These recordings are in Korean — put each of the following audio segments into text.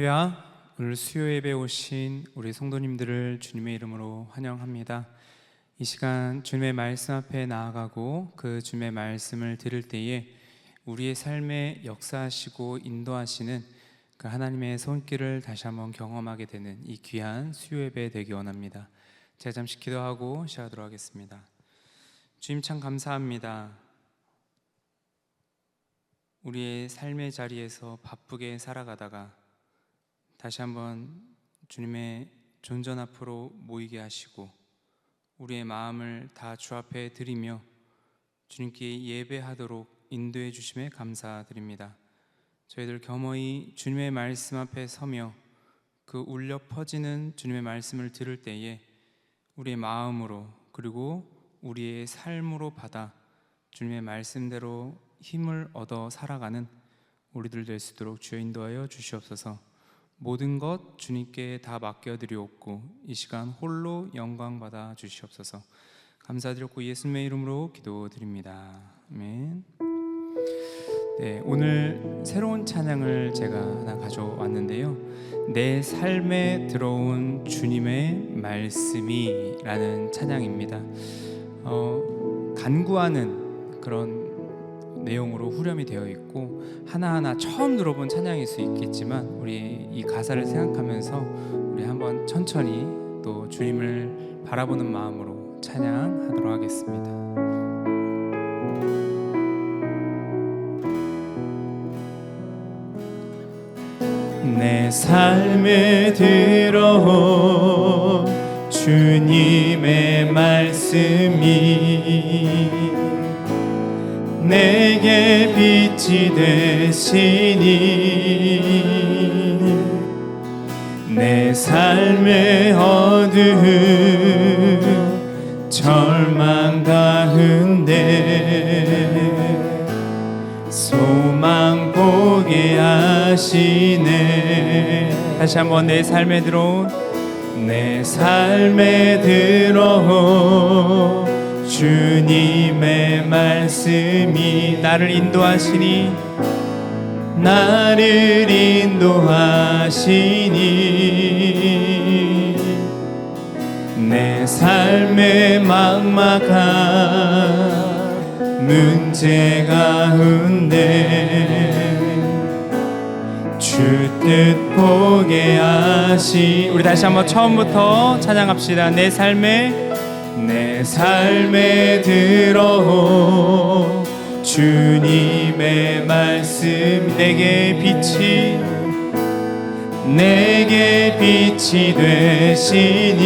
할렐루야. 오늘 수요 예배에 오신 우리 성도님들을 주님의 이름으로 환영합니다. 이 시간 주님의 말씀 앞에 나아가고 그 주님의 말씀을 들을 때에 우리의 삶에 역사하시고 인도하시는 그 하나님의 손길을 다시 한번 경험하게 되는 이 귀한 수요 예배 되기 원합니다. 제가 잠시 기도하고 시작하도록 하겠습니다. 주님 참 감사합니다. 우리의 삶의 자리에서 바쁘게 살아가다가 다시 한번 주님의 존전 앞으로 모이게 하시고 우리의 마음을 다 주 앞에 드리며 주님께 예배하도록 인도해 주심에 감사드립니다. 저희들 겸허히 주님의 말씀 앞에 서며 그 울려 퍼지는 주님의 말씀을 들을 때에 우리의 마음으로 그리고 우리의 삶으로 받아 주님의 말씀대로 힘을 얻어 살아가는 우리들 될 수 있도록 주여 인도하여 주시옵소서. 모든 것 주님께 다 맡겨드리옵고 이 시간 홀로 영광 받아 주시옵소서. 감사드렸고 예수님의 이름으로 기도드립니다. 아멘. 네, 오늘 새로운 찬양을 제가 하나 가져왔는데요, 내 삶에 들어온 주님의 말씀이 라는 찬양입니다. 간구하는 그런 내용으로 후렴이 되어 있고 하나하나 처음 들어본 찬양일 수 있겠지만 우리 이 가사를 생각하면서 우리 한번 천천히 또 주님을 바라보는 마음으로 찬양하도록 하겠습니다. 내 삶에 들어온 주님의 말씀이 내게 빛이 되시니 내 삶의 어두운 절망 가운데 소망 보게 하시네. 다시 한번 내 삶에 들어온 주님의 말씀이 나를 인도하시니 내 삶의 막막한 문제 가운데 주 뜻 보게 우리 다시 한번 처음부터 찬양합시다. 내 삶에 들어온 주님의 말씀 내게 빛이 되시니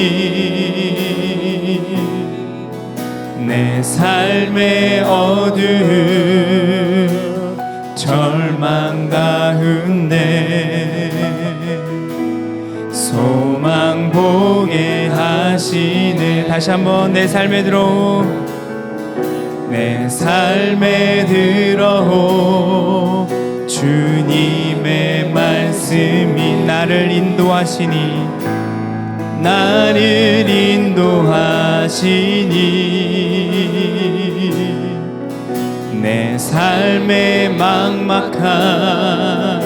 내 삶의 어두운 절망 가운데 소망 보게 하시네. 다시 한번 내 삶에 들어온 주님의 말씀이 나를 인도하시니 내 삶의 막막한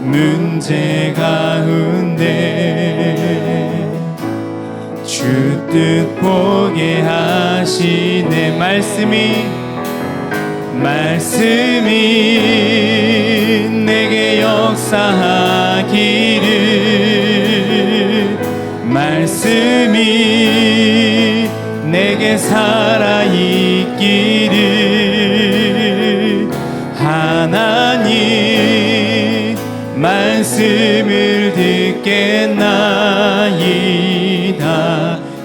문제 가운데 주 뜻 보게 하시네. 말씀이 내게 역사하기를, 말씀이 내게 살아있기를, 하나님 말씀을 듣겠나이다.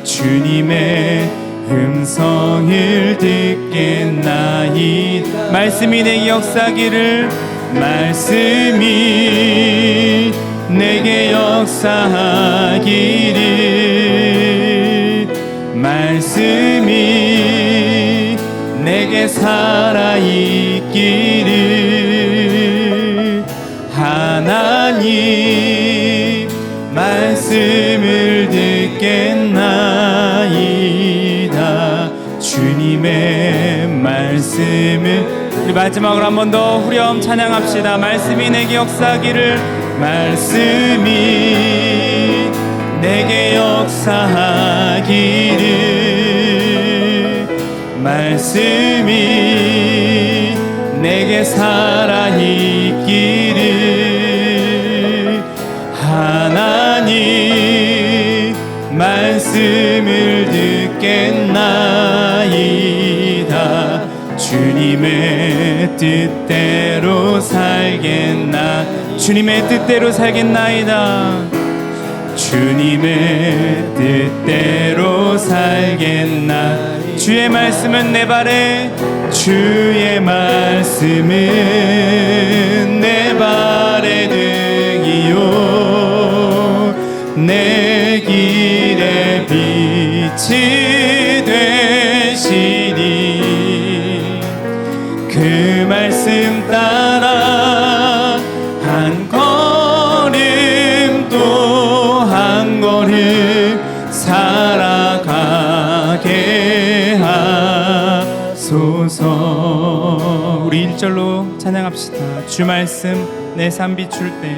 주님의 음성을 듣겠나이다. 말씀이 내게 역사하기를, 말씀이 내게 역사하기를, 말씀이 내게 살아있기를, 하나님 말씀을 듣겠나이다. 주님의 말씀을. 우리 마지막으로 한 번 더 후렴 찬양합시다. 말씀이 내게 역사하기를, 말씀이 내게 역사하기를, 말씀이 내게 살아있기를, 하나님 말씀을 듣겠나이다. 주님의 뜻대로 살겠나, 주님의 뜻대로 살겠나이다. 주님의 뜻대로 살겠나. 주의 말씀은 내 발에, 주의 말씀은 내 발에 등이요 내 길에 빛이 되시니, 그 말씀 따라 한 걸음 또 한 걸음 살아가게 하소서. 우리 1절로 찬양합시다. 주 말씀 내 삶 비출 때,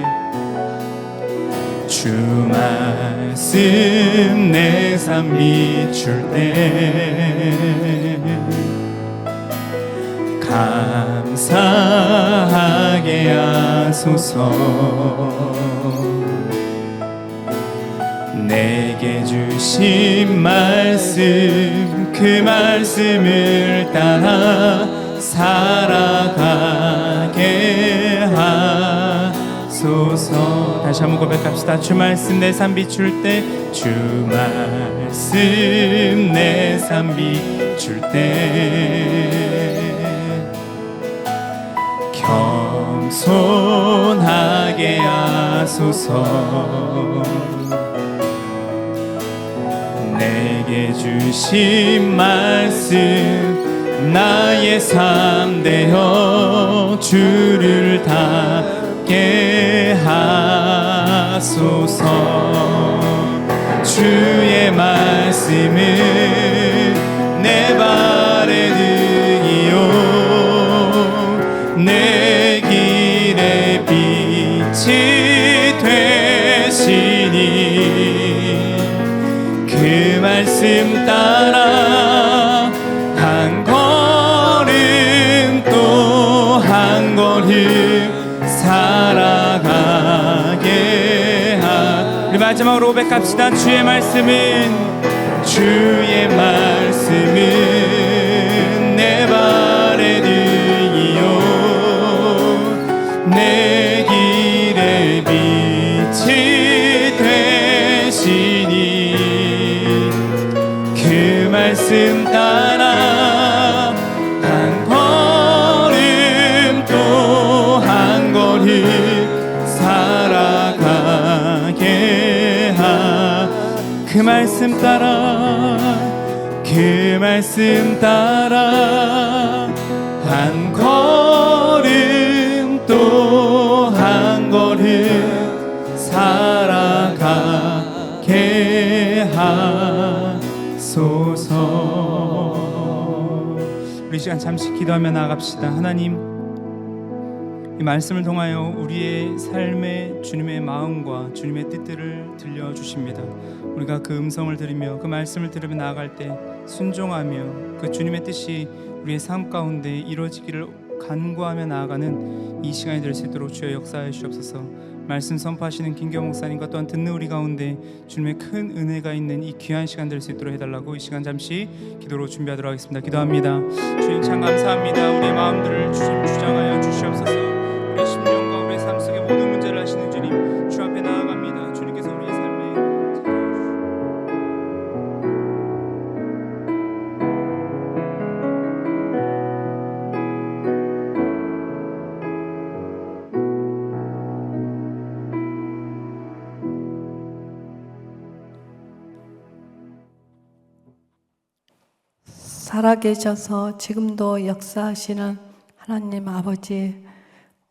주 말씀 내 삶 비출 때 감사하게 하소서. 내게 주신 말씀, 그 말씀을 따라 살아가게 하소서. 다시 한번 고백합시다. 주 말씀 내 삶 비출 때, 주 말씀 내 삶 비출 때 겸손하게 하소서. 내게 주신 말씀 나의 삶 되어 주를 닮게 하소서. 주의 말씀은 내 발에 등이요 내 길에 빛이 되시니, 그 말씀 따라 한 걸음 또 한 걸음 살아가게 우리 마지막으로 고백합시다. 주의 말씀은, 주의 말씀은 내 발에 등이요 내 길에 빛이 되시니, 그 말씀 따라 한 걸음 또 한 걸음 살아가게 그 말씀 따라, 그 말씀 따라 한 걸음 또 한 걸음 살아가게 하소서. 우리 시간 잠시 기도하며 나아갑시다. 하나님, 이 말씀을 통하여 우리의 삶에 주님의 마음과 주님의 뜻들을 들려주십니다. 우리가 그 음성을 들으며 그 말씀을 들으며 나아갈 때 순종하며 그 주님의 뜻이 우리의 삶 가운데 이루어지기를 간구하며 나아가는 이 시간이 될 수 있도록 주여 역사하여 주옵소서. 말씀 선포하시는 김경 목사님과 또한 듣는 우리 가운데 주님의 큰 은혜가 있는 이 귀한 시간 될 수 있도록 해달라고 이 시간 잠시 기도로 준비하도록 하겠습니다. 기도합니다. 주님 참 감사합니다. 우리의 마음들을 주님 주장하여 주시옵소서. 우리의 심령과 우리의 삶 속의 모든 문제를 아시는 주님, 주 앞에 나아갑니다. 주님께서 우리의 삶에 살아계셔서 지금도 역사하시는 하나님 아버지,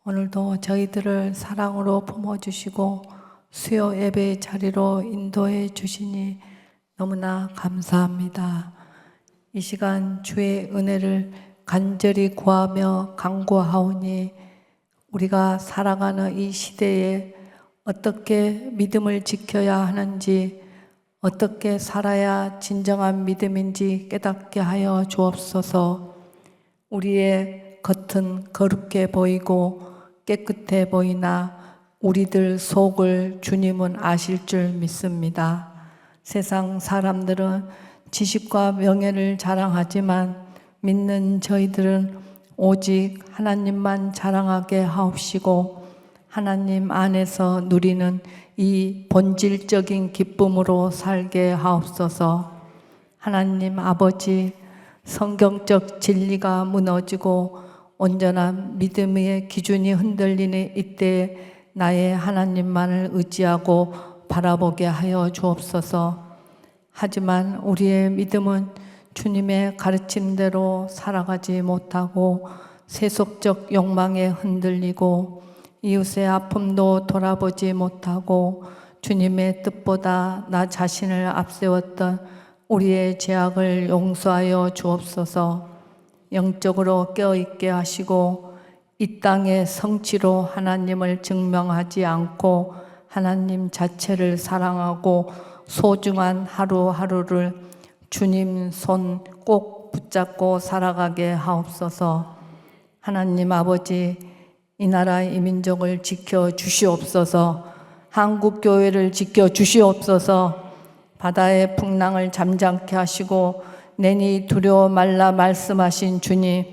오늘도 저희들을 사랑으로 품어주시고 수요 예배의 자리로 인도해 주시니 너무나 감사합니다. 이 시간 주의 은혜를 간절히 구하며 간구하오니 우리가 살아가는 이 시대에 어떻게 믿음을 지켜야 하는지, 어떻게 살아야 진정한 믿음인지 깨닫게 하여 주옵소서. 우리의 겉은 거룩해 보이고 깨끗해 보이나 우리들 속을 주님은 아실 줄 믿습니다. 세상 사람들은 지식과 명예를 자랑하지만 믿는 저희들은 오직 하나님만 자랑하게 하옵시고 하나님 안에서 누리는 이 본질적인 기쁨으로 살게 하옵소서. 하나님 아버지, 성경적 진리가 무너지고 온전한 믿음의 기준이 흔들리는 이때 나의 하나님만을 의지하고 바라보게 하여 주옵소서. 하지만 우리의 믿음은 주님의 가르침대로 살아가지 못하고 세속적 욕망에 흔들리고 이웃의 아픔도 돌아보지 못하고 주님의 뜻보다 나 자신을 앞세웠던 우리의 죄악을 용서하여 주옵소서. 영적으로 깨어있게 하시고 이 땅의 성취로 하나님을 증명하지 않고 하나님 자체를 사랑하고 소중한 하루하루를 주님 손 꼭 붙잡고 살아가게 하옵소서. 하나님 아버지, 이 나라 이 민족을 지켜 주시옵소서. 한국 교회를 지켜 주시옵소서. 바다의 풍랑을 잠잠케 하시고 내니 두려워 말라 말씀하신 주님,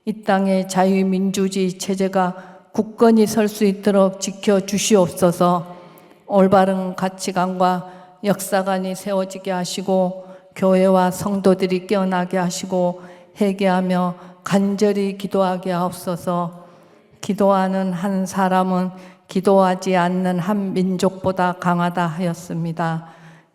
이 땅의 자유민주주의 체제가 굳건히 설 수 있도록 지켜 주시옵소서. 올바른 가치관과 역사관이 세워지게 하시고 교회와 성도들이 깨어나게 하시고 회개하며 간절히 기도하게 하옵소서. 기도하는 한 사람은 기도하지 않는 한 민족보다 강하다 하였습니다.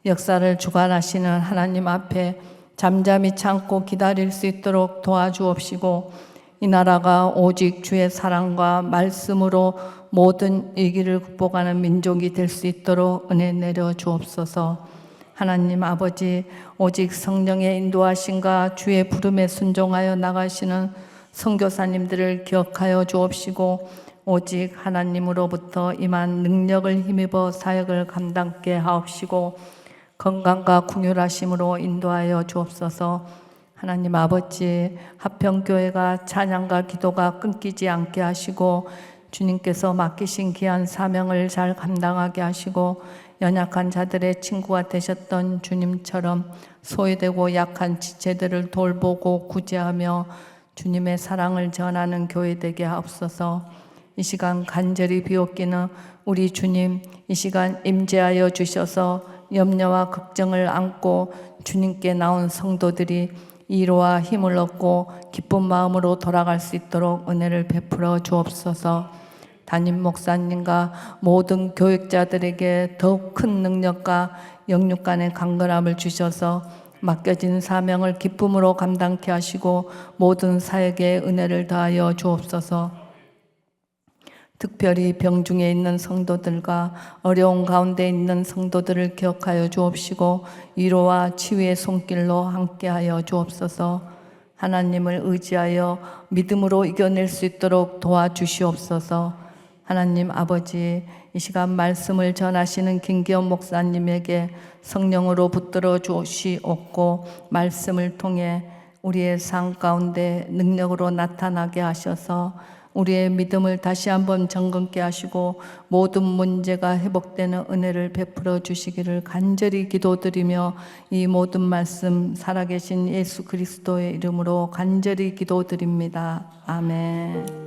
역사를 주관하시는 하나님 앞에 잠잠히 참고 기다릴 수 있도록 도와주옵시고 이 나라가 오직 주의 사랑과 말씀으로 모든 위기를 극복하는 민족이 될 수 있도록 은혜 내려 주옵소서. 하나님 아버지, 오직 성령의 인도하심과 주의 부름에 순종하여 나가시는 선교사님들을 기억하여 주옵시고 오직 하나님으로부터 임한 능력을 힘입어 사역을 감당케 하옵시고 건강과 긍휼하심으로 인도하여 주옵소서. 하나님 아버지, 하평교회가 찬양과 기도가 끊기지 않게 하시고 주님께서 맡기신 귀한 사명을 잘 감당하게 하시고 연약한 자들의 친구가 되셨던 주님처럼 소외되고 약한 지체들을 돌보고 구제하며 주님의 사랑을 전하는 교회 되게 하옵소서. 이 시간 간절히 비옵기는 우리 주님 이 시간 임재하여 주셔서 염려와 걱정을 안고 주님께 나온 성도들이 위로와 힘을 얻고 기쁜 마음으로 돌아갈 수 있도록 은혜를 베풀어 주옵소서. 담임 목사님과 모든 교육자들에게 더욱 큰 능력과 영육 간의 강건함을 주셔서 맡겨진 사명을 기쁨으로 감당케 하시고 모든 사역에 은혜를 더하여 주옵소서. 특별히 병중에 있는 성도들과 어려운 가운데 있는 성도들을 기억하여 주옵시고 위로와 치유의 손길로 함께하여 주옵소서. 하나님을 의지하여 믿음으로 이겨낼 수 있도록 도와주시옵소서. 하나님 아버지, 이 시간 말씀을 전하시는 김기현 목사님에게 성령으로 붙들어 주시옵고 말씀을 통해 우리의 삶 가운데 능력으로 나타나게 하셔서 우리의 믿음을 다시 한번 정건케 하시고 모든 문제가 회복되는 은혜를 베풀어 주시기를 간절히 기도드리며 이 모든 말씀 살아계신 예수 그리스도의 이름으로 간절히 기도드립니다. 아멘.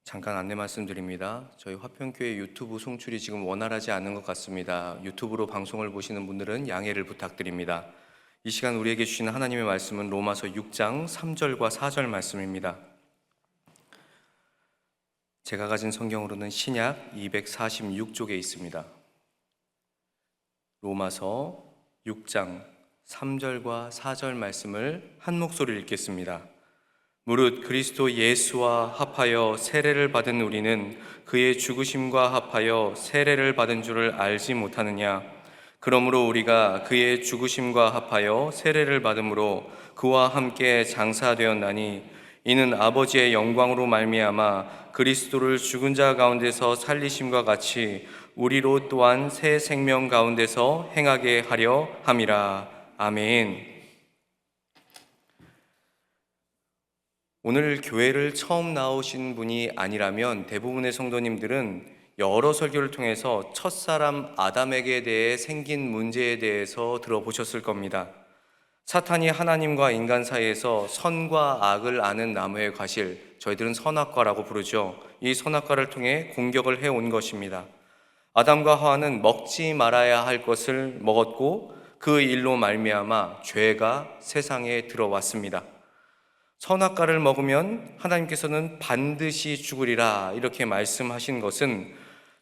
잠깐 안내 말씀드립니다. 저희 화평교회 유튜브 송출이 지금 원활하지 않은 것 같습니다. 유튜브로 방송을 보시는 분들은 양해를 부탁드립니다. 이 시간 우리에게 주시는 하나님의 말씀은 로마서 6장 3절과 4절 말씀입니다. 제가 가진 성경으로는 신약 246쪽에 있습니다. 로마서 6장 3절과 4절 말씀을 한 목소리로 읽겠습니다. 무릇 그리스도 예수와 합하여 세례를 받은 우리는 그의 죽으심과 합하여 세례를 받은 줄을 알지 못하느냐? 그러므로 우리가 그의 죽으심과 합하여 세례를 받음으로 그와 함께 장사되었나니 이는 아버지의 영광으로 말미암아 그리스도를 죽은 자 가운데서 살리심과 같이 우리로 또한 새 생명 가운데서 행하게 하려 함이라. 아멘. 오늘 교회를 처음 나오신 분이 아니라면 대부분의 성도님들은 여러 설교를 통해서 첫사람 아담에게 대해 생긴 문제에 대해서 들어보셨을 겁니다. 사탄이 하나님과 인간 사이에서 선과 악을 아는 나무의 과실, 저희들은 선악과라고 부르죠. 이 선악과를 통해 공격을 해온 것입니다. 아담과 하와는 먹지 말아야 할 것을 먹었고 그 일로 말미암아 죄가 세상에 들어왔습니다. 선악과를 먹으면 하나님께서는 반드시 죽으리라 이렇게 말씀하신 것은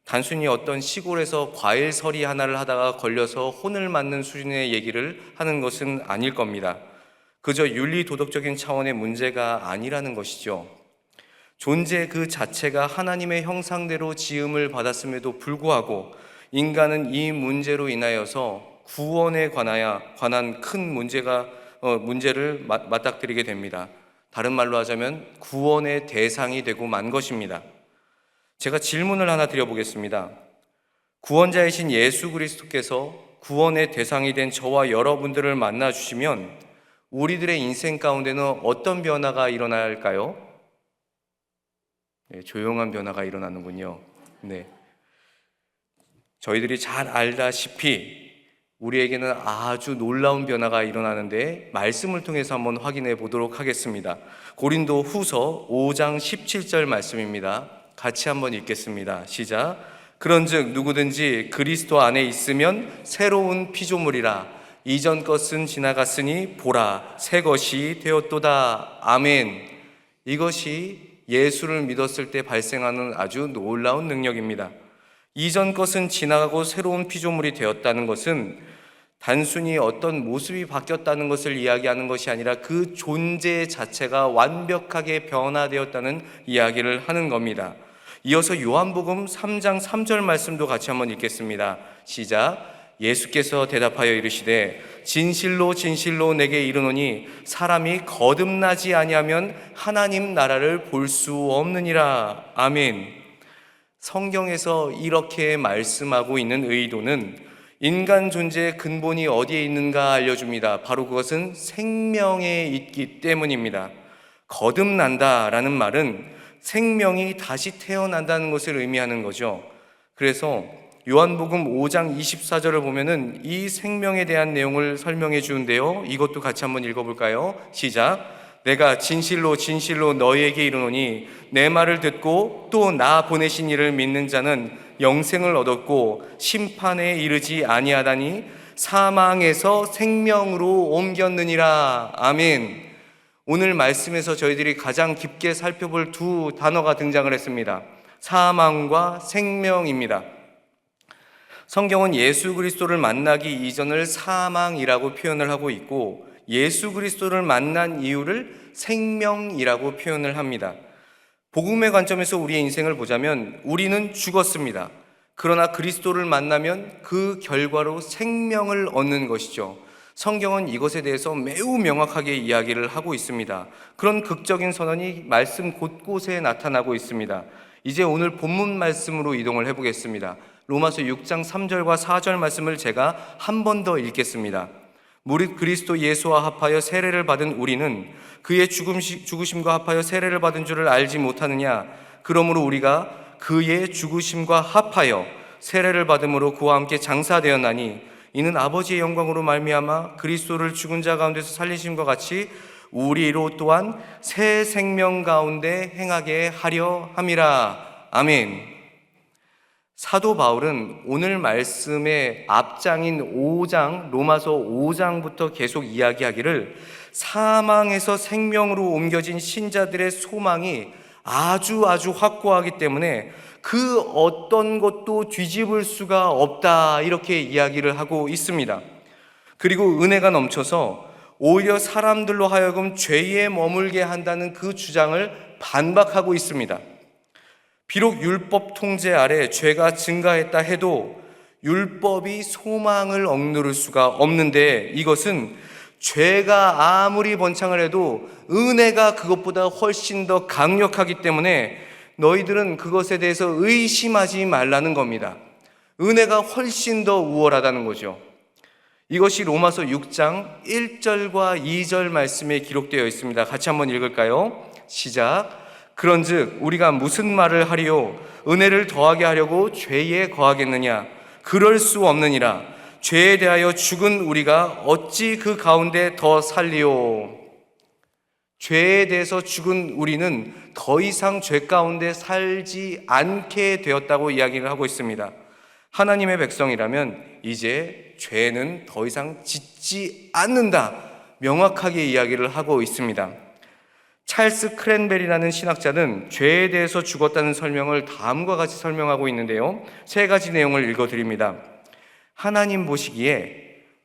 단순히 어떤 시골에서 과일 서리 하나를 하다가 걸려서 혼을 맞는 수준의 얘기를 하는 것은 아닐 겁니다. 그저 윤리 도덕적인 차원의 문제가 아니라는 것이죠. 존재 그 자체가 하나님의 형상대로 지음을 받았음에도 불구하고 인간은 이 문제로 인하여서 구원에 관한 큰 문제를 맞닥뜨리게 됩니다. 다른 말로 하자면 구원의 대상이 되고 만 것입니다. 제가 질문을 하나 드려보겠습니다. 구원자이신 예수 그리스도께서 구원의 대상이 된 저와 여러분들을 만나주시면 우리들의 인생 가운데는 어떤 변화가 일어날까요? 네, 조용한 변화가 일어나는군요. 네. 저희들이 잘 알다시피 우리에게는 아주 놀라운 변화가 일어나는데 말씀을 통해서 한번 확인해 보도록 하겠습니다. 고린도 후서 5장 17절 말씀입니다. 같이 한번 읽겠습니다. 시작. 그런즉 누구든지 그리스도 안에 있으면 새로운 피조물이라. 이전 것은 지나갔으니 보라 새 것이 되었도다. 아멘. 이것이 예수를 믿었을 때 발생하는 아주 놀라운 능력입니다. 이전 것은 지나가고 새로운 피조물이 되었다는 것은 단순히 어떤 모습이 바뀌었다는 것을 이야기하는 것이 아니라 그 존재 자체가 완벽하게 변화되었다는 이야기를 하는 겁니다. 이어서 요한복음 3장 3절 말씀도 같이 한번 읽겠습니다. 시작. 예수께서 대답하여 이르시되 진실로 진실로 내게 이르노니 사람이 거듭나지 아니하면 하나님 나라를 볼 수 없느니라. 아멘. 성경에서 이렇게 말씀하고 있는 의도는 인간 존재의 근본이 어디에 있는가 알려줍니다. 바로 그것은 생명에 있기 때문입니다. 거듭난다라는 말은 생명이 다시 태어난다는 것을 의미하는 거죠. 그래서 요한복음 5장 24절을 보면은 이 생명에 대한 내용을 설명해 주는데요. 이것도 같이 한번 읽어볼까요? 시작. 내가 진실로 진실로 너희에게 이르노니 내 말을 듣고 또 나 보내신 이를 믿는 자는 영생을 얻었고 심판에 이르지 아니하다니 사망에서 생명으로 옮겼느니라. 아멘. 오늘 말씀에서 저희들이 가장 깊게 살펴볼 두 단어가 등장을 했습니다. 사망과 생명입니다. 성경은 예수 그리스도를 만나기 이전을 사망이라고 표현을 하고 있고 예수 그리스도를 만난 이유를 생명이라고 표현을 합니다. 복음의 관점에서 우리의 인생을 보자면 우리는 죽었습니다. 그러나 그리스도를 만나면 그 결과로 생명을 얻는 것이죠. 성경은 이것에 대해서 매우 명확하게 이야기를 하고 있습니다. 그런 극적인 선언이 말씀 곳곳에 나타나고 있습니다. 이제 오늘 본문 말씀으로 이동을 해보겠습니다. 로마서 6장 3절과 4절 말씀을 제가 한 번 더 읽겠습니다. 무릇 그리스도 예수와 합하여 세례를 받은 우리는 그의 죽으심과 합하여 세례를 받은 줄을 알지 못하느냐? 그러므로 우리가 그의 죽으심과 합하여 세례를 받음으로 그와 함께 장사되었나니 이는 아버지의 영광으로 말미암아 그리스도를 죽은 자 가운데서 살리심과 같이 우리로 또한 새 생명 가운데 행하게 하려 함이라. 아멘. 사도 바울은 오늘 말씀의 앞장인 5장, 로마서 5장부터 계속 이야기하기를 사망에서 생명으로 옮겨진 신자들의 소망이 아주 확고하기 때문에 그 어떤 것도 뒤집을 수가 없다, 이렇게 이야기를 하고 있습니다. 그리고 은혜가 넘쳐서 오히려 사람들로 하여금 죄에 머물게 한다는 그 주장을 반박하고 있습니다. 비록 율법 통제 아래 죄가 증가했다 해도 율법이 소망을 억누를 수가 없는데, 이것은 죄가 아무리 번창을 해도 은혜가 그것보다 훨씬 더 강력하기 때문에 너희들은 그것에 대해서 의심하지 말라는 겁니다. 은혜가 훨씬 더 우월하다는 거죠. 이것이 로마서 6장 1절과 2절 말씀에 기록되어 있습니다. 같이 한번 읽을까요? 시작. 그런즉 우리가 무슨 말을 하리요? 은혜를 더하게 하려고 죄에 거하겠느냐? 그럴 수 없느니라. 죄에 대하여 죽은 우리가 어찌 그 가운데 더 살리요? 죄에 대해서 죽은 우리는 더 이상 죄 가운데 살지 않게 되었다고 이야기를 하고 있습니다. 하나님의 백성이라면 이제 죄는 더 이상 짓지 않는다, 명확하게 이야기를 하고 있습니다. 찰스 크랜벨이라는 신학자는 죄에 대해서 죽었다는 설명을 다음과 같이 설명하고 있는데요, 3가지 내용을 읽어드립니다. 하나님 보시기에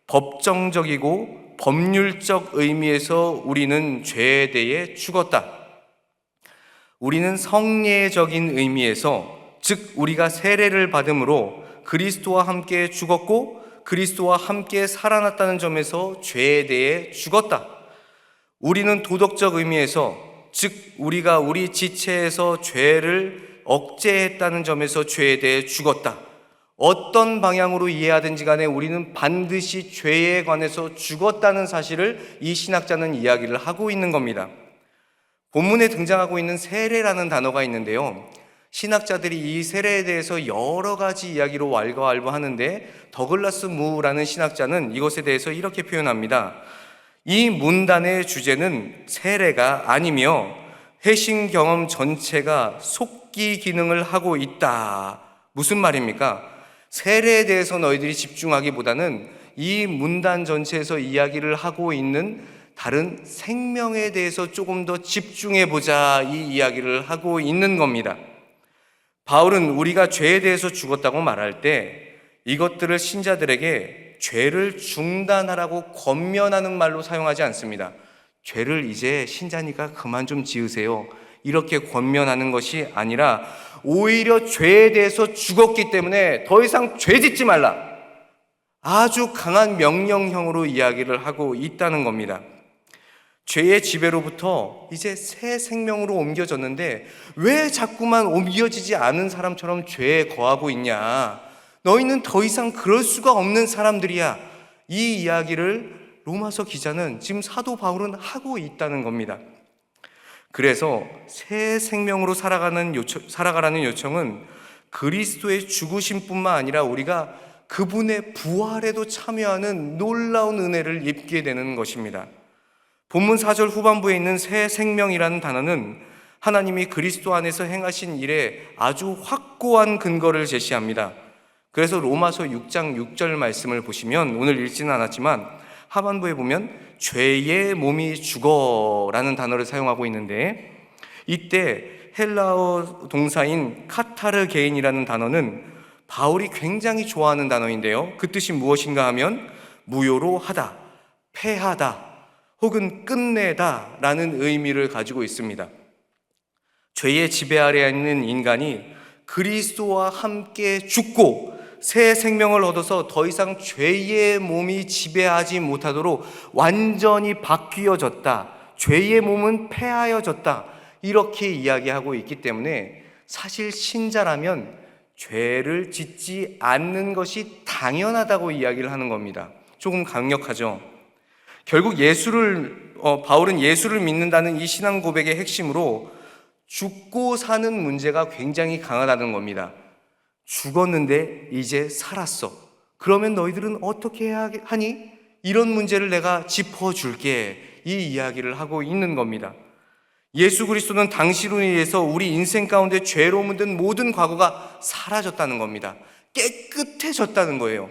법정적이고 법률적 의미에서 우리는 죄에 대해 죽었다. 우리는 성례적인 의미에서, 즉 우리가 세례를 받음으로 그리스도와 함께 죽었고 그리스도와 함께 살아났다는 점에서 죄에 대해 죽었다. 우리는 도덕적 의미에서, 즉 우리가 우리 지체에서 죄를 억제했다는 점에서 죄에 대해 죽었다. 어떤 방향으로 이해하든지 간에 우리는 반드시 죄에 관해서 죽었다는 사실을 이 신학자는 이야기를 하고 있는 겁니다. 본문에 등장하고 있는 세례라는 단어가 있는데요, 신학자들이 이 세례에 대해서 여러 가지 이야기로 왈가왈부하는데, 더글라스 무라는 신학자는 이것에 대해서 이렇게 표현합니다. 이 문단의 주제는 세례가 아니며 회심 경험 전체가 속기 기능을 하고 있다. 무슨 말입니까? 세례에 대해서 너희들이 집중하기보다는 이 문단 전체에서 이야기를 하고 있는 다른 생명에 대해서 조금 더 집중해보자, 이 이야기를 하고 있는 겁니다. 바울은 우리가 죄에 대해서 죽었다고 말할 때 이것들을 신자들에게 죄를 중단하라고 권면하는 말로 사용하지 않습니다. 죄를 이제 신자니까 그만 좀 지으세요, 이렇게 권면하는 것이 아니라 오히려 죄에 대해서 죽었기 때문에 더 이상 죄 짓지 말라, 아주 강한 명령형으로 이야기를 하고 있다는 겁니다. 죄의 지배로부터 이제 새 생명으로 옮겨졌는데 왜 자꾸만 옮겨지지 않은 사람처럼 죄에 거하고 있냐? 너희는 더 이상 그럴 수가 없는 사람들이야. 이 이야기를 로마서 기자는, 지금 사도 바울은 하고 있다는 겁니다. 그래서 새 생명으로 살아가라는 요청은 그리스도의 죽으심뿐만 아니라 우리가 그분의 부활에도 참여하는 놀라운 은혜를 입게 되는 것입니다. 본문 4절 후반부에 있는 새 생명이라는 단어는 하나님이 그리스도 안에서 행하신 일에 아주 확고한 근거를 제시합니다. 그래서 로마서 6장 6절 말씀을 보시면, 오늘 읽지는 않았지만 하반부에 보면 죄의 몸이 죽어라는 단어를 사용하고 있는데, 이때 헬라어 동사인 카타르게인이라는 단어는 바울이 굉장히 좋아하는 단어인데요, 그 뜻이 무엇인가 하면 무효로 하다, 패하다, 혹은 끝내다 라는 의미를 가지고 있습니다. 죄의 지배 아래 있는 인간이 그리스도와 함께 죽고 새 생명을 얻어서 더 이상 죄의 몸이 지배하지 못하도록 완전히 바뀌어졌다, 죄의 몸은 패하여졌다, 이렇게 이야기하고 있기 때문에 사실 신자라면 죄를 짓지 않는 것이 당연하다고 이야기를 하는 겁니다. 조금 강력하죠. 결국 바울은 예수를 믿는다는 이 신앙 고백의 핵심으로 죽고 사는 문제가 굉장히 강하다는 겁니다. 죽었는데 이제 살았어. 그러면 너희들은 어떻게 해야 하니? 이런 문제를 내가 짚어줄게. 이 이야기를 하고 있는 겁니다. 예수 그리스도는 당신으로 인해서 우리 인생 가운데 죄로 묻은 모든 과거가 사라졌다는 겁니다. 깨끗해졌다는 거예요.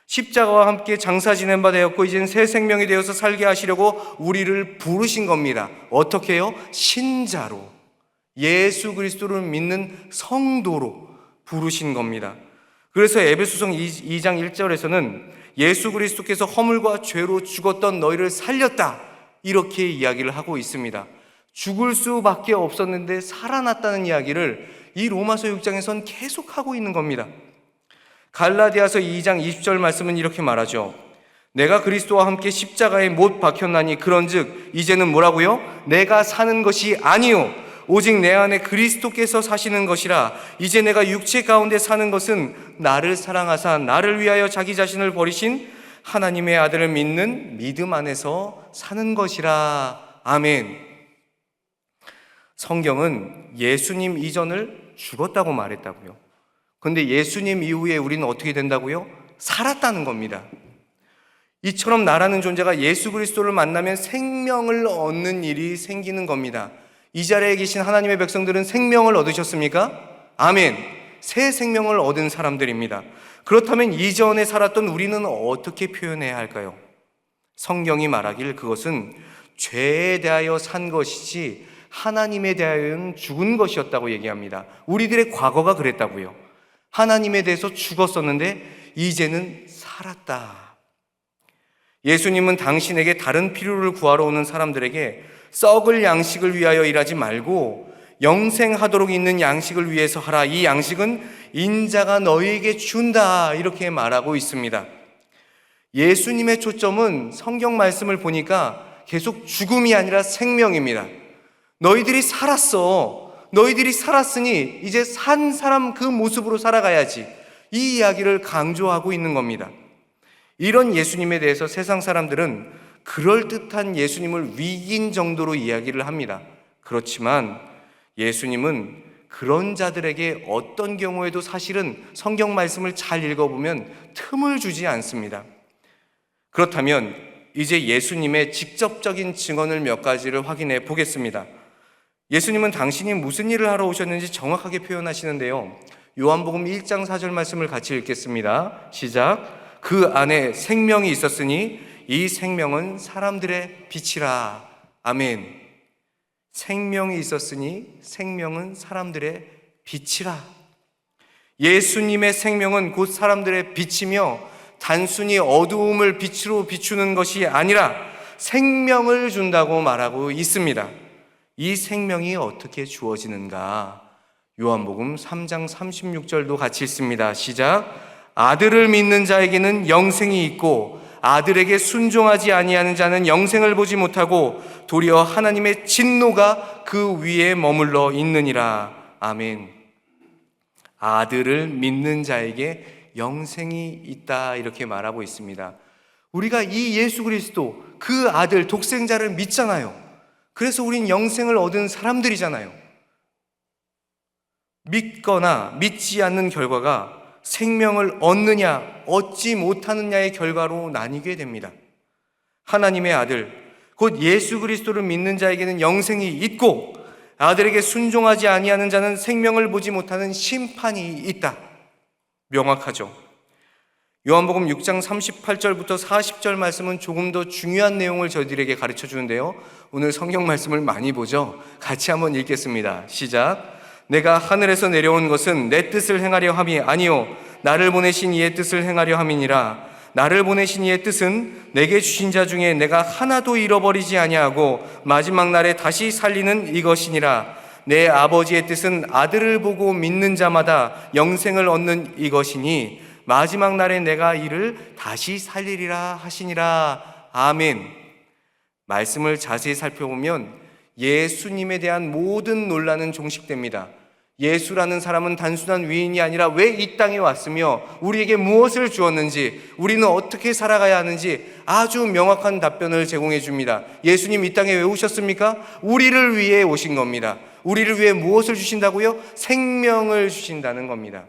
십자가와 함께 장사 지낸 바 되었고 이제는 새 생명이 되어서 살게 하시려고 우리를 부르신 겁니다. 어떻게 해요? 신자로. 예수 그리스도를 믿는 성도로 부르신 겁니다. 그래서 에베소서 2장 1절에서는 예수 그리스도께서 허물과 죄로 죽었던 너희를 살렸다, 이렇게 이야기를 하고 있습니다. 죽을 수밖에 없었는데 살아났다는 이야기를 이 로마서 6장에선 계속하고 있는 겁니다. 갈라디아서 2장 20절 말씀은 이렇게 말하죠. 내가 그리스도와 함께 십자가에 못 박혔나니 그런즉 이제는 뭐라고요? 내가 사는 것이 아니요 오직 내 안에 그리스도께서 사시는 것이라. 이제 내가 육체 가운데 사는 것은 나를 사랑하사 나를 위하여 자기 자신을 버리신 하나님의 아들을 믿는 믿음 안에서 사는 것이라. 아멘. 성경은 예수님 이전을 죽었다고 말했다고요. 그런데 예수님 이후에 우리는 어떻게 된다고요? 살았다는 겁니다. 이처럼 나라는 존재가 예수 그리스도를 만나면 생명을 얻는 일이 생기는 겁니다. 이 자리에 계신 하나님의 백성들은 생명을 얻으셨습니까? 아멘. 새 생명을 얻은 사람들입니다. 그렇다면 이전에 살았던 우리는 어떻게 표현해야 할까요? 성경이 말하길 그것은 죄에 대하여 산 것이지 하나님에 대하여는 죽은 것이었다고 얘기합니다. 우리들의 과거가 그랬다고요. 하나님에 대해서 죽었었는데 이제는 살았다. 예수님은 당신에게 다른 필요를 구하러 오는 사람들에게 썩을 양식을 위하여 일하지 말고 영생하도록 있는 양식을 위해서 하라. 이 양식은 인자가 너희에게 준다, 이렇게 말하고 있습니다. 예수님의 초점은 성경 말씀을 보니까 계속 죽음이 아니라 생명입니다. 너희들이 살았어. 너희들이 살았으니 이제 산 사람 그 모습으로 살아가야지. 이 이야기를 강조하고 있는 겁니다. 이런 예수님에 대해서 세상 사람들은 그럴듯한 예수님을 위인 정도로 이야기를 합니다. 그렇지만 예수님은 그런 자들에게 어떤 경우에도 사실은 성경 말씀을 잘 읽어보면 틈을 주지 않습니다. 그렇다면 이제 예수님의 직접적인 증언을 몇 가지를 확인해 보겠습니다. 예수님은 당신이 무슨 일을 하러 오셨는지 정확하게 표현하시는데요. 요한복음 1장 4절 말씀을 같이 읽겠습니다. 시작. 그 안에 생명이 있었으니 이 생명은 사람들의 빛이라. 아멘. 생명이 있었으니 생명은 사람들의 빛이라. 예수님의 생명은 곧 사람들의 빛이며 단순히 어두움을 빛으로 비추는 것이 아니라 생명을 준다고 말하고 있습니다. 이 생명이 어떻게 주어지는가? 요한복음 3장 36절도 같이 읽습니다. 시작. 아들을 믿는 자에게는 영생이 있고 아들에게 순종하지 아니하는 자는 영생을 보지 못하고 도리어 하나님의 진노가 그 위에 머물러 있느니라. 아멘. 아들을 믿는 자에게 영생이 있다, 이렇게 말하고 있습니다. 우리가 이 예수 그리스도 그 아들 독생자를 믿잖아요. 그래서 우린 영생을 얻은 사람들이잖아요. 믿거나 믿지 않는 결과가 생명을 얻느냐 얻지 못하느냐의 결과로 나뉘게 됩니다. 하나님의 아들 곧 예수 그리스도를 믿는 자에게는 영생이 있고 아들에게 순종하지 아니하는 자는 생명을 보지 못하는 심판이 있다. 명확하죠. 요한복음 6장 38절부터 40절 말씀은 조금 더 중요한 내용을 저희들에게 가르쳐 주는데요. 오늘 성경 말씀을 많이 보죠. 같이 한번 읽겠습니다. 시작. 내가 하늘에서 내려온 것은 내 뜻을 행하려 함이 아니요 나를 보내신 이의 뜻을 행하려 함이니라. 나를 보내신 이의 뜻은 내게 주신 자 중에 내가 하나도 잃어버리지 아니하고 마지막 날에 다시 살리는 이것이니라. 내 아버지의 뜻은 아들을 보고 믿는 자마다 영생을 얻는 이것이니 마지막 날에 내가 이를 다시 살리리라 하시니라. 아멘. 말씀을 자세히 살펴보면 예수님에 대한 모든 논란은 종식됩니다. 예수라는 사람은 단순한 위인이 아니라 왜 이 땅에 왔으며 우리에게 무엇을 주었는지, 우리는 어떻게 살아가야 하는지 아주 명확한 답변을 제공해 줍니다. 예수님 이 땅에 왜 오셨습니까? 우리를 위해 오신 겁니다. 우리를 위해 무엇을 주신다고요? 생명을 주신다는 겁니다.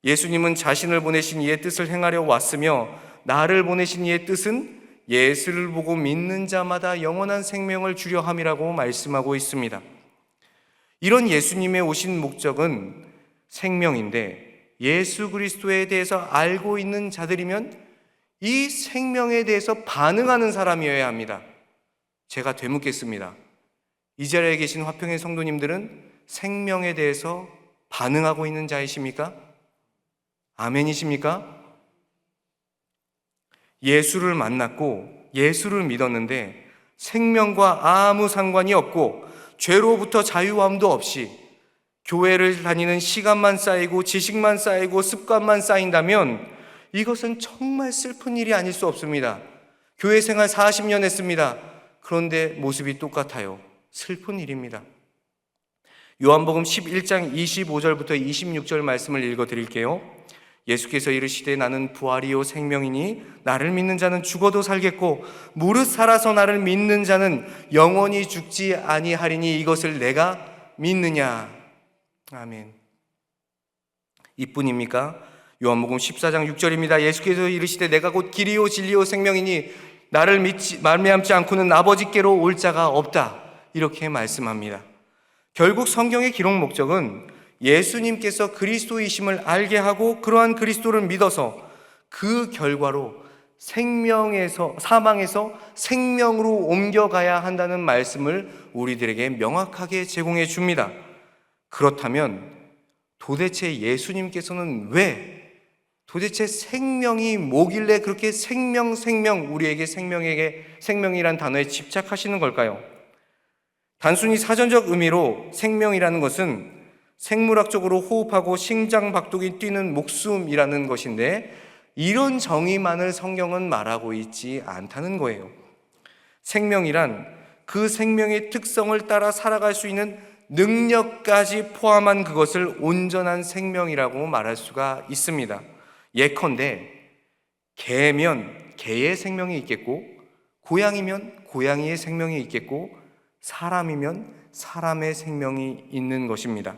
예수님은 자신을 보내신 이의 뜻을 행하려 왔으며 나를 보내신 이의 뜻은 예수를 보고 믿는 자마다 영원한 생명을 주려 함이라고 말씀하고 있습니다. 이런 예수님의 오신 목적은 생명인데 예수 그리스도에 대해서 알고 있는 자들이면 이 생명에 대해서 반응하는 사람이어야 합니다. 제가 되묻겠습니다. 이 자리에 계신 화평의 성도님들은 생명에 대해서 반응하고 있는 자이십니까? 아멘이십니까? 예수를 만났고 예수를 믿었는데 생명과 아무 상관이 없고 죄로부터 자유함도 없이 교회를 다니는 시간만 쌓이고 지식만 쌓이고 습관만 쌓인다면 이것은 정말 슬픈 일이 아닐 수 없습니다. 교회 생활 40년 했습니다. 그런데 모습이 똑같아요. 슬픈 일입니다. 요한복음 11장 25절부터 26절 말씀을 읽어드릴게요. 예수께서 이르시되 나는 부활이요 생명이니 나를 믿는 자는 죽어도 살겠고 무릇 살아서 나를 믿는 자는 영원히 죽지 아니하리니 이것을 내가 믿느냐. 아멘. 이뿐입니까? 요한복음 14장 6절입니다. 예수께서 이르시되 내가 곧 길이요 진리요 생명이니 나를 말미암지 않고는 아버지께로 올 자가 없다. 이렇게 말씀합니다. 결국 성경의 기록 목적은 예수님께서 그리스도이심을 알게 하고 그러한 그리스도를 믿어서 그 결과로 사망에서 생명으로 옮겨가야 한다는 말씀을 우리들에게 명확하게 제공해 줍니다. 그렇다면 도대체 예수님께서는 도대체 생명이 뭐길래 그렇게 우리에게 생명이란 단어에 집착하시는 걸까요? 단순히 사전적 의미로 생명이라는 것은 생물학적으로 호흡하고 심장박동이 뛰는 목숨이라는 것인데 이런 정의만을 성경은 말하고 있지 않다는 거예요. 생명이란 그 생명의 특성을 따라 살아갈 수 있는 능력까지 포함한 그것을 온전한 생명이라고 말할 수가 있습니다. 예컨대 개면 개의 생명이 있겠고 고양이면 고양이의 생명이 있겠고 사람이면 사람의 생명이 있는 것입니다.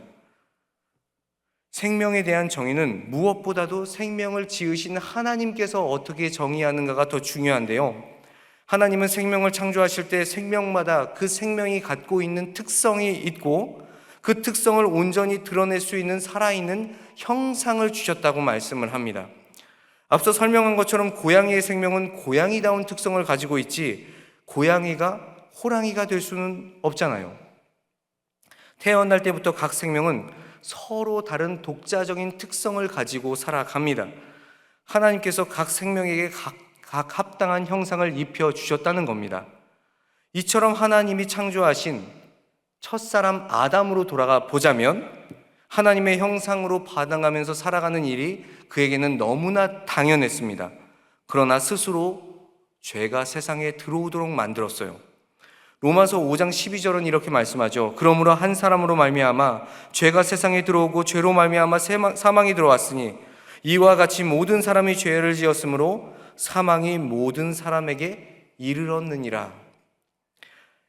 생명에 대한 정의는 무엇보다도 생명을 지으신 하나님께서 어떻게 정의하는가가 더 중요한데요. 하나님은 생명을 창조하실 때 생명마다 그 생명이 갖고 있는 특성이 있고 그 특성을 온전히 드러낼 수 있는 살아있는 형상을 주셨다고 말씀을 합니다. 앞서 설명한 것처럼 고양이의 생명은 고양이다운 특성을 가지고 있지 고양이가 호랑이가 될 수는 없잖아요. 태어날 때부터 각 생명은 서로 다른 독자적인 특성을 가지고 살아갑니다. 하나님께서 각 생명에게 각 합당한 형상을 입혀 주셨다는 겁니다. 이처럼 하나님이 창조하신 첫사람 아담으로 돌아가 보자면 하나님의 형상으로 반응하면서 살아가는 일이 그에게는 너무나 당연했습니다. 그러나 스스로 죄가 세상에 들어오도록 만들었어요. 로마서 5장 12절은 이렇게 말씀하죠. 그러므로 한 사람으로 말미암아 죄가 세상에 들어오고 죄로 말미암아 사망이 들어왔으니 이와 같이 모든 사람이 죄를 지었으므로 사망이 모든 사람에게 이르렀느니라.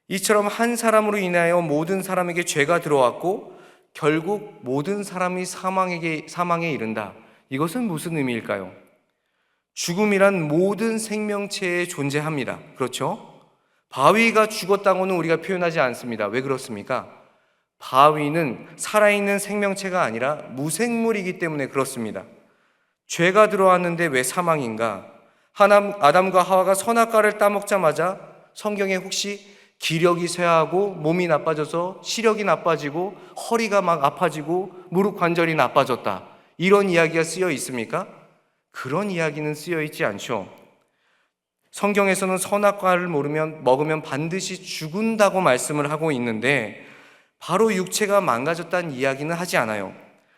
이처럼 한 사람으로 인하여 모든 사람에게 죄가 들어왔고 결국 모든 사람이 사망에 이른다. 이것은 무슨 의미일까요? 죽음이란 모든 생명체에 존재합니다. 그렇죠? 바위가 죽었다고는 우리가 표현하지 않습니다. 왜 그렇습니까? 바위는 살아있는 생명체가 아니라 무생물이기 때문에 그렇습니다. 죄가 들어왔는데 왜 사망인가? 아담과 하와가 선악과를 따먹자마자 성경에 혹시 기력이 쇠하고 몸이 나빠져서 시력이 나빠지고 허리가 막 아파지고 무릎 관절이 나빠졌다, 이런 이야기가 쓰여 있습니까? 그런 이야기는 쓰여 있지 않죠. 성경에서는 선악과를 먹으면 반드시 죽는다고 말씀을 하고 있는데 바로 육체가 망가졌다는 이야기는 하지 않아요.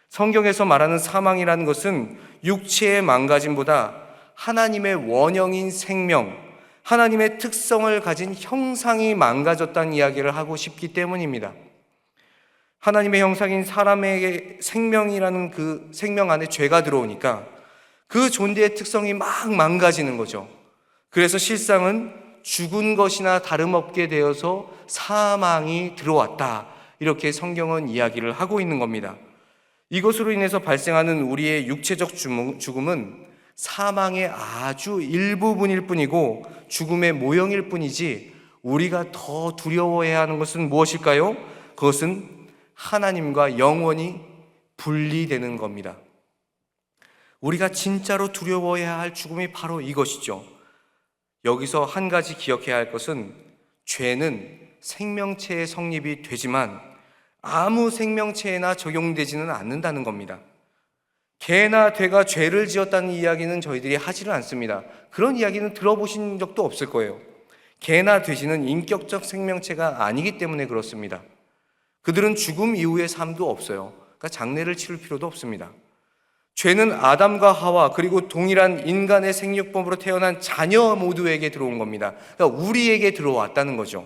성경에서 말하는 사망이라는 것은 육체의 망가짐보다 하나님의 원형인 생명, 하나님의 특성을 가진 형상이 망가졌다는 이야기를 하고 싶기 때문입니다. 하나님의 형상인 사람에게 생명이라는 그 생명 안에 죄가 들어오니까 그 존재의 특성이 막 망가지는 거죠. 그래서 실상은 죽은 것이나 다름없게 되어서 사망이 들어왔다, 이렇게 성경은 이야기를 하고 있는 겁니다. 이것으로 인해서 발생하는 우리의 육체적 죽음은 사망의 아주 일부분일 뿐이고 죽음의 모형일 뿐이지 우리가 더 두려워해야 하는 것은 무엇일까요? 그것은 하나님과 영원히 분리되는 겁니다. 우리가 진짜로 두려워해야 할 죽음이 바로 이것이죠. 여기서 한 가지 기억해야 할 것은 죄는 생명체의 성립이 되지만 아무 생명체에나 적용되지는 않는다는 겁니다. 개나 돼가 죄를 지었다는 이야기는 저희들이 하지를 않습니다. 그런 이야기는 들어보신 적도 없을 거예요. 개나 돼지는 인격적 생명체가 아니기 때문에 그렇습니다. 그들은 죽음 이후의 삶도 없어요. 그러니까 장례를 치를 필요도 없습니다. 죄는 아담과 하와 그리고 동일한 인간의 생육범으로 태어난 자녀 모두에게 들어온 겁니다. 그러니까 우리에게 들어왔다는 거죠.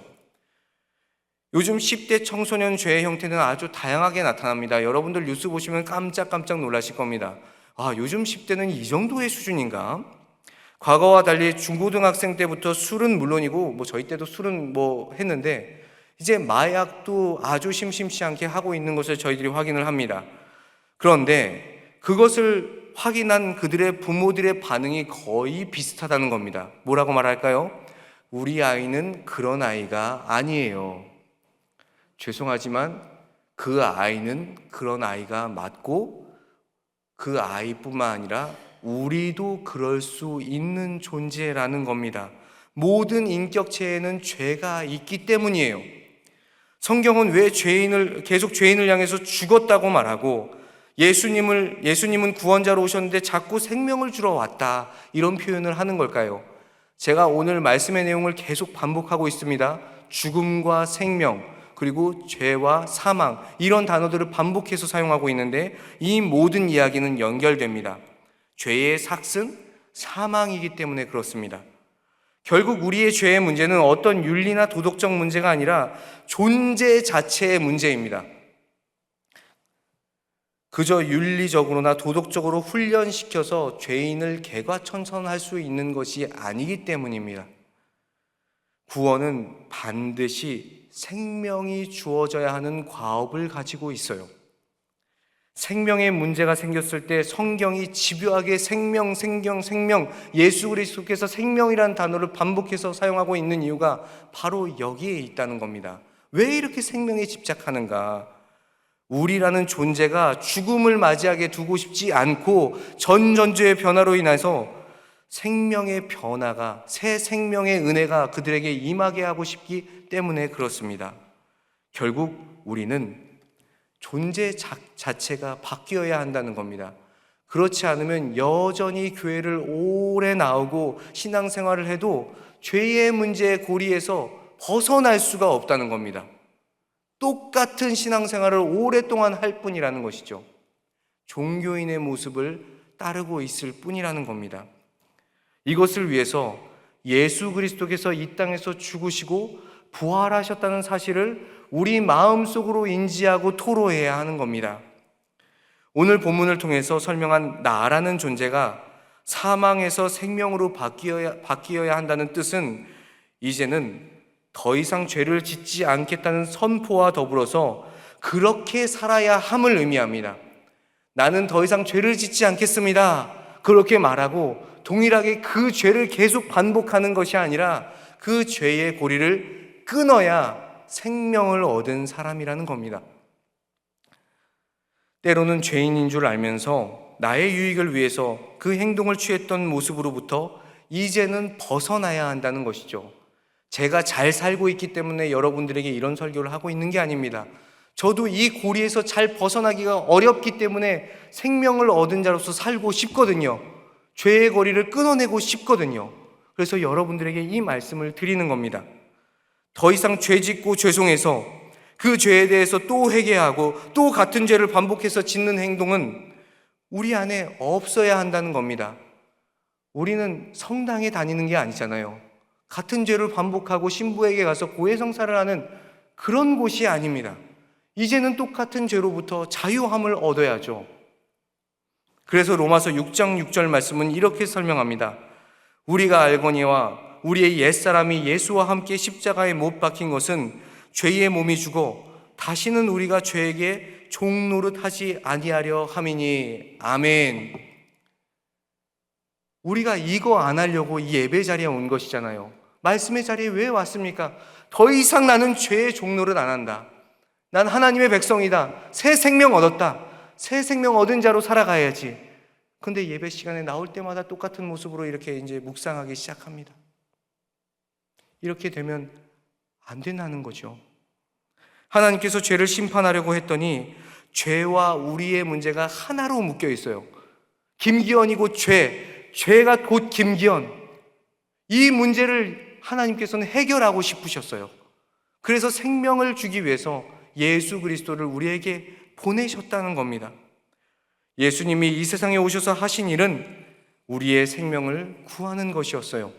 요즘 10대 청소년 죄의 형태는 아주 다양하게 나타납니다. 여러분들 뉴스 보시면 깜짝깜짝 놀라실 겁니다. 아, 요즘 10대는 이 정도의 수준인가? 과거와 달리 중고등학생 때부터 술은 물론이고 저희 때도 술은 했는데 이제 마약도 아주 심심치 않게 하고 있는 것을 저희들이 확인을 합니다. 그런데 그것을 확인한 그들의 부모들의 반응이 거의 비슷하다는 겁니다. 뭐라고 말할까요? 우리 아이는 그런 아이가 아니에요. 죄송하지만 그 아이는 그런 아이가 맞고 그 아이뿐만 아니라 우리도 그럴 수 있는 존재라는 겁니다. 모든 인격체에는 죄가 있기 때문이에요. 성경은 왜 계속 죄인을 향해서 죽었다고 말하고 예수님은 구원자로 오셨는데 자꾸 생명을 주러 왔다 이런 표현을 하는 걸까요? 제가 오늘 말씀의 내용을 계속 반복하고 있습니다. 죽음과 생명 그리고 죄와 사망 이런 단어들을 반복해서 사용하고 있는데 이 모든 이야기는 연결됩니다. 죄의 삭은 사망이기 때문에 그렇습니다. 결국 우리의 죄의 문제는 어떤 윤리나 도덕적 문제가 아니라 존재 자체의 문제입니다. 그저 윤리적으로나 도덕적으로 훈련시켜서 죄인을 개과천선할 수 있는 것이 아니기 때문입니다. 구원은 반드시 생명이 주어져야 하는 과업을 가지고 있어요. 생명의 문제가 생겼을 때 성경이 집요하게 생명, 예수 그리스도께서 생명이라는 단어를 반복해서 사용하고 있는 이유가 바로 여기에 있다는 겁니다. 왜 이렇게 생명에 집착하는가? 우리라는 존재가 죽음을 맞이하게 두고 싶지 않고 전전주의 변화로 인해서 생명의 변화가, 새 생명의 은혜가 그들에게 임하게 하고 싶기 때문에 그렇습니다. 결국 우리는 존재 자체가 바뀌어야 한다는 겁니다. 그렇지 않으면 여전히 교회를 오래 나오고 신앙생활을 해도 죄의 문제의 고리에서 벗어날 수가 없다는 겁니다. 똑같은 신앙생활을 오랫동안 할 뿐이라는 것이죠. 종교인의 모습을 따르고 있을 뿐이라는 겁니다. 이것을 위해서 예수 그리스도께서 이 땅에서 죽으시고 부활하셨다는 사실을 우리 마음속으로 인지하고 토로해야 하는 겁니다. 오늘 본문을 통해서 설명한 나라는 존재가 사망에서 생명으로 바뀌어야 한다는 뜻은 이제는 더 이상 죄를 짓지 않겠다는 선포와 더불어서 그렇게 살아야 함을 의미합니다. 나는 더 이상 죄를 짓지 않겠습니다. 그렇게 말하고 동일하게 그 죄를 계속 반복하는 것이 아니라 그 죄의 고리를 끊어야 생명을 얻은 사람이라는 겁니다. 때로는 죄인인 줄 알면서 나의 유익을 위해서 그 행동을 취했던 모습으로부터 이제는 벗어나야 한다는 것이죠. 제가 잘 살고 있기 때문에 여러분들에게 이런 설교를 하고 있는 게 아닙니다. 저도 이 고리에서 잘 벗어나기가 어렵기 때문에 생명을 얻은 자로서 살고 싶거든요. 죄의 고리를 끊어내고 싶거든요. 그래서 여러분들에게 이 말씀을 드리는 겁니다. 더 이상 죄 짓고 죄송해서 그 죄에 대해서 또 회개하고 또 같은 죄를 반복해서 짓는 행동은 우리 안에 없어야 한다는 겁니다. 우리는 성당에 다니는 게 아니잖아요. 같은 죄를 반복하고 신부에게 가서 고해성사를 하는 그런 곳이 아닙니다. 이제는 똑같은 죄로부터 자유함을 얻어야죠. 그래서 로마서 6장 6절 말씀은 이렇게 설명합니다. 우리가 알거니와 우리의 옛사람이 예수와 함께 십자가에 못 박힌 것은 죄의 몸이 죽어 다시는 우리가 죄에게 종노릇하지 아니하려 함이니. 아멘. 우리가 이거 안 하려고 이 예배 자리에 온 것이잖아요. 말씀의 자리에 왜 왔습니까? 더 이상 나는 죄의 종노릇 안 한다. 난 하나님의 백성이다. 새 생명 얻었다. 새 생명 얻은 자로 살아가야지. 근데 예배 시간에 나올 때마다 똑같은 모습으로 이렇게 이제 묵상하기 시작합니다. 이렇게 되면 안 된다는 거죠. 하나님께서 죄를 심판하려고 했더니 죄와 우리의 문제가 하나로 묶여 있어요. 김기현이고 죄가 곧 김기현. 이 문제를 하나님께서는 해결하고 싶으셨어요. 그래서 생명을 주기 위해서 예수 그리스도를 우리에게 보내셨다는 겁니다. 예수님이 이 세상에 오셔서 하신 일은 우리의 생명을 구하는 것이었어요.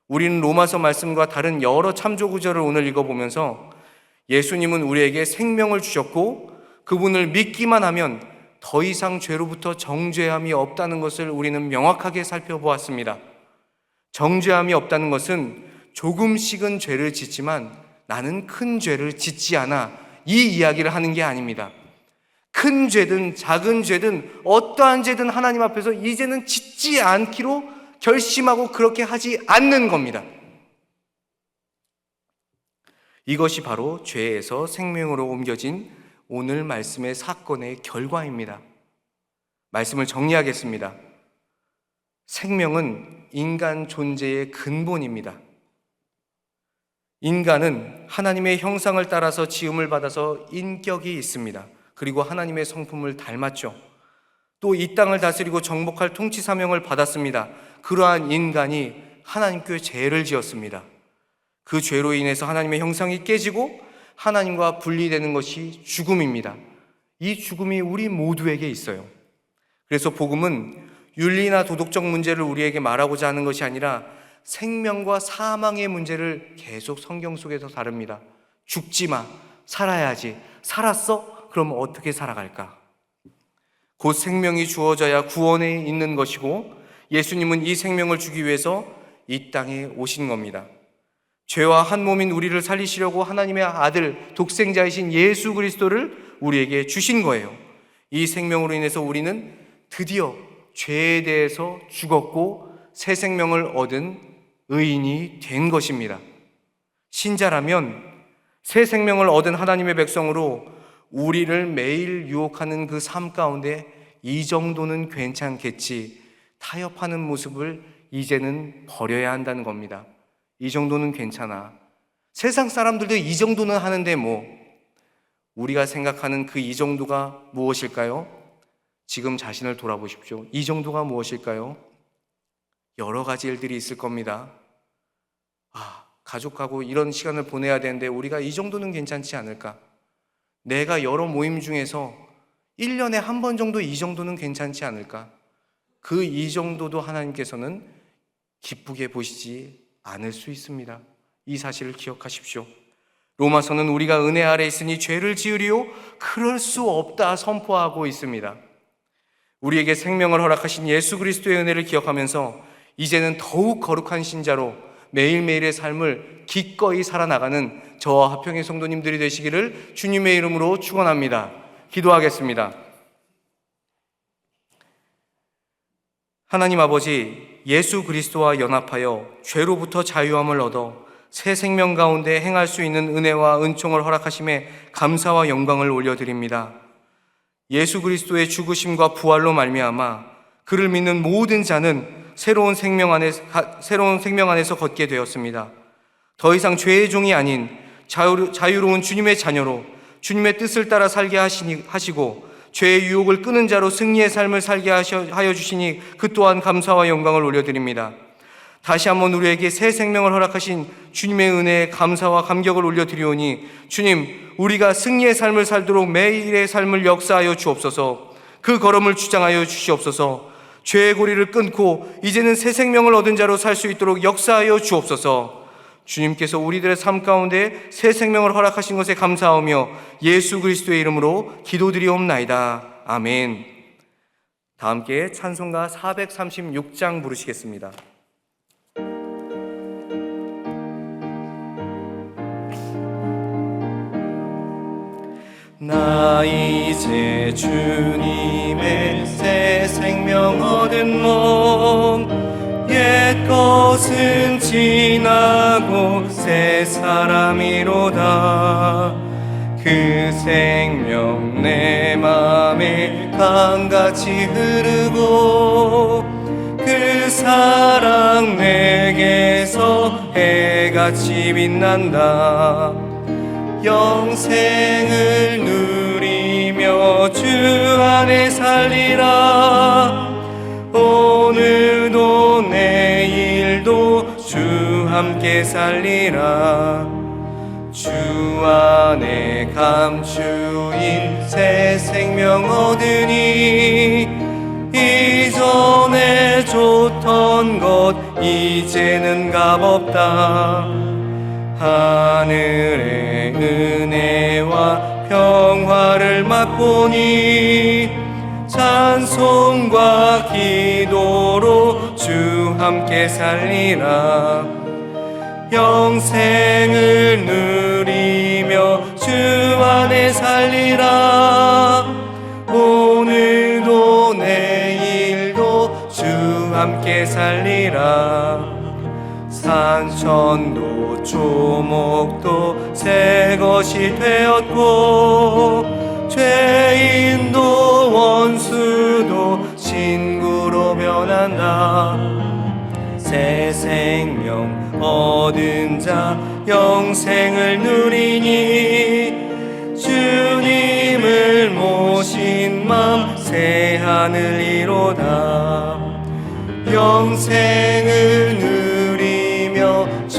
우리는 로마서 말씀과 다른 여러 참조 구절을 오늘 읽어보면서 예수님은 우리에게 생명을 주셨고 그분을 믿기만 하면 더 이상 죄로부터 정죄함이 없다는 것을 우리는 명확하게 살펴보았습니다. 정죄함이 없다는 것은 조금씩은 죄를 짓지만 나는 큰 죄를 짓지 않아, 이 이야기를 하는 게 아닙니다. 큰 죄든 작은 죄든 어떠한 죄든 하나님 앞에서 이제는 짓지 않기로 결심하고 그렇게 하지 않는 겁니다. 이것이 바로 죄에서 생명으로 옮겨진 오늘 말씀의 사건의 결과입니다. 말씀을 정리하겠습니다. 생명은 인간 존재의 근본입니다. 인간은 하나님의 형상을 따라서 지음을 받아서 인격이 있습니다. 그리고 하나님의 성품을 닮았죠. 또 이 땅을 다스리고 정복할 통치 사명을 받았습니다. 그러한 인간이 하나님께 죄를 지었습니다. 그 죄로 인해서 하나님의 형상이 깨지고 하나님과 분리되는 것이 죽음입니다. 이 죽음이 우리 모두에게 있어요. 그래서 복음은 윤리나 도덕적 문제를 우리에게 말하고자 하는 것이 아니라 생명과 사망의 문제를 계속 성경 속에서 다룹니다. 죽지 마, 살아야지. 살았어? 그럼 어떻게 살아갈까? 곧 생명이 주어져야 구원에 있는 것이고 예수님은 이 생명을 주기 위해서 이 땅에 오신 겁니다. 죄와 한 몸인 우리를 살리시려고 하나님의 아들, 독생자이신 예수 그리스도를 우리에게 주신 거예요. 이 생명으로 인해서 우리는 드디어 죄에 대해서 죽었고 새 생명을 얻은 의인이 된 것입니다. 신자라면 새 생명을 얻은 하나님의 백성으로 우리를 매일 유혹하는 그 삶 가운데 이 정도는 괜찮겠지, 타협하는 모습을 이제는 버려야 한다는 겁니다. 이 정도는 괜찮아. 세상 사람들도 이 정도는 하는데 뭐. 우리가 생각하는 그 이 정도가 무엇일까요? 지금 자신을 돌아보십시오. 이 정도가 무엇일까요? 여러 가지 일들이 있을 겁니다. 가족하고 이런 시간을 보내야 되는데 우리가 이 정도는 괜찮지 않을까? 내가 여러 모임 중에서 1년에 한 번 정도 이 정도는 괜찮지 않을까? 그 이 정도도 하나님께서는 기쁘게 보시지 않을 수 있습니다. 이 사실을 기억하십시오. 로마서는 우리가 은혜 아래 있으니 죄를 지으리요? 그럴 수 없다 선포하고 있습니다. 우리에게 생명을 허락하신 예수 그리스도의 은혜를 기억하면서 이제는 더욱 거룩한 신자로 매일매일의 삶을 기꺼이 살아나가는 저와 화평의 성도님들이 되시기를 주님의 이름으로 축원합니다. 기도하겠습니다. 하나님 아버지, 예수 그리스도와 연합하여 죄로부터 자유함을 얻어 새 생명 가운데 행할 수 있는 은혜와 은총을 허락하심에 감사와 영광을 올려드립니다. 예수 그리스도의 죽으심과 부활로 말미암아 그를 믿는 모든 자는 새로운 생명 안에서 걷게 되었습니다. 더 이상 죄의 종이 아닌 자유로운 주님의 자녀로 주님의 뜻을 따라 살게 하시고 죄의 유혹을 끄는 자로 승리의 삶을 살게 하여 주시니 그 또한 감사와 영광을 올려드립니다. 다시 한번 우리에게 새 생명을 허락하신 주님의 은혜에 감사와 감격을 올려드리오니 주님, 우리가 승리의 삶을 살도록 매일의 삶을 역사하여 주옵소서. 그 걸음을 주장하여 주시옵소서. 죄의 고리를 끊고 이제는 새 생명을 얻은 자로 살 수 있도록 역사하여 주옵소서. 주님께서 우리들의 삶 가운데 새 생명을 허락하신 것에 감사하며 예수 그리스도의 이름으로 기도드리옵나이다. 아멘. 다 함께 찬송가 436장 부르시겠습니다. 나 이제 주님의 새 생명 얻은 몸, 옛 것은 지나고 새 사람이로다. 그 생명 내 맘에 강같이 흐르고 그 사랑 내게서 해같이 빛난다. 영생을 누리며 주 안에 살리라. 오늘도 내일도 주 함께 살리라. 주 안에 감추인 새 생명 얻으니 이전에 좋던 것 이제는 값없다. 하늘의 은혜와 평화를 맛보니 찬송과 기도로 주 함께 살리라. 영생을 누리며 주 안에 살리라. 오늘도 내일도 주 함께 살리라. 산천도 조목도 새 것이 되었고 죄인도 원수도 친구로 변한다. 새 생명 얻은 자 영생을 누리니 주님을 모신 맘 새 하늘이로다. 영생을 누리며 주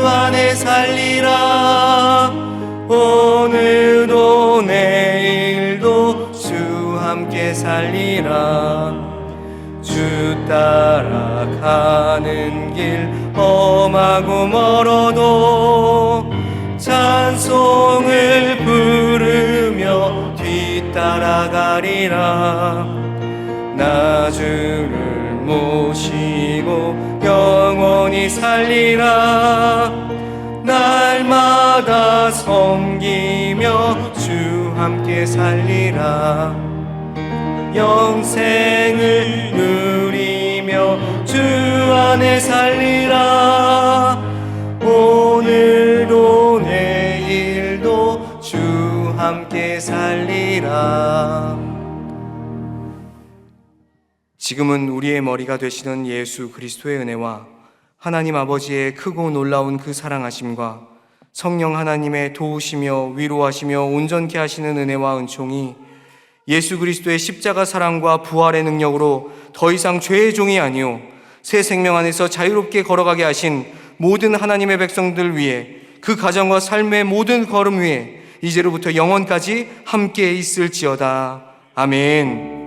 안에 살리라. 오늘도 내일도 주 함께 살리라. 주 따라가는 길 험하고 멀어도 찬송을 부르며 뒤따라가리라. 나 주를 모시고 영원히 살리라. 날마다 섬기며 주 함께 살리라. 영생을 누리며 주 안에 살리라. 오늘도 내일도 주 함께 살리라. 지금은 우리의 머리가 되시는 예수 그리스도의 은혜와 하나님 아버지의 크고 놀라운 그 사랑하심과 성령 하나님의 도우시며 위로하시며 온전케 하시는 은혜와 은총이 예수 그리스도의 십자가 사랑과 부활의 능력으로 더 이상 죄의 종이 아니요 새 생명 안에서 자유롭게 걸어가게 하신 모든 하나님의 백성들 위해 그 가정과 삶의 모든 걸음 위에 이제로부터 영원까지 함께 있을지어다. 아멘.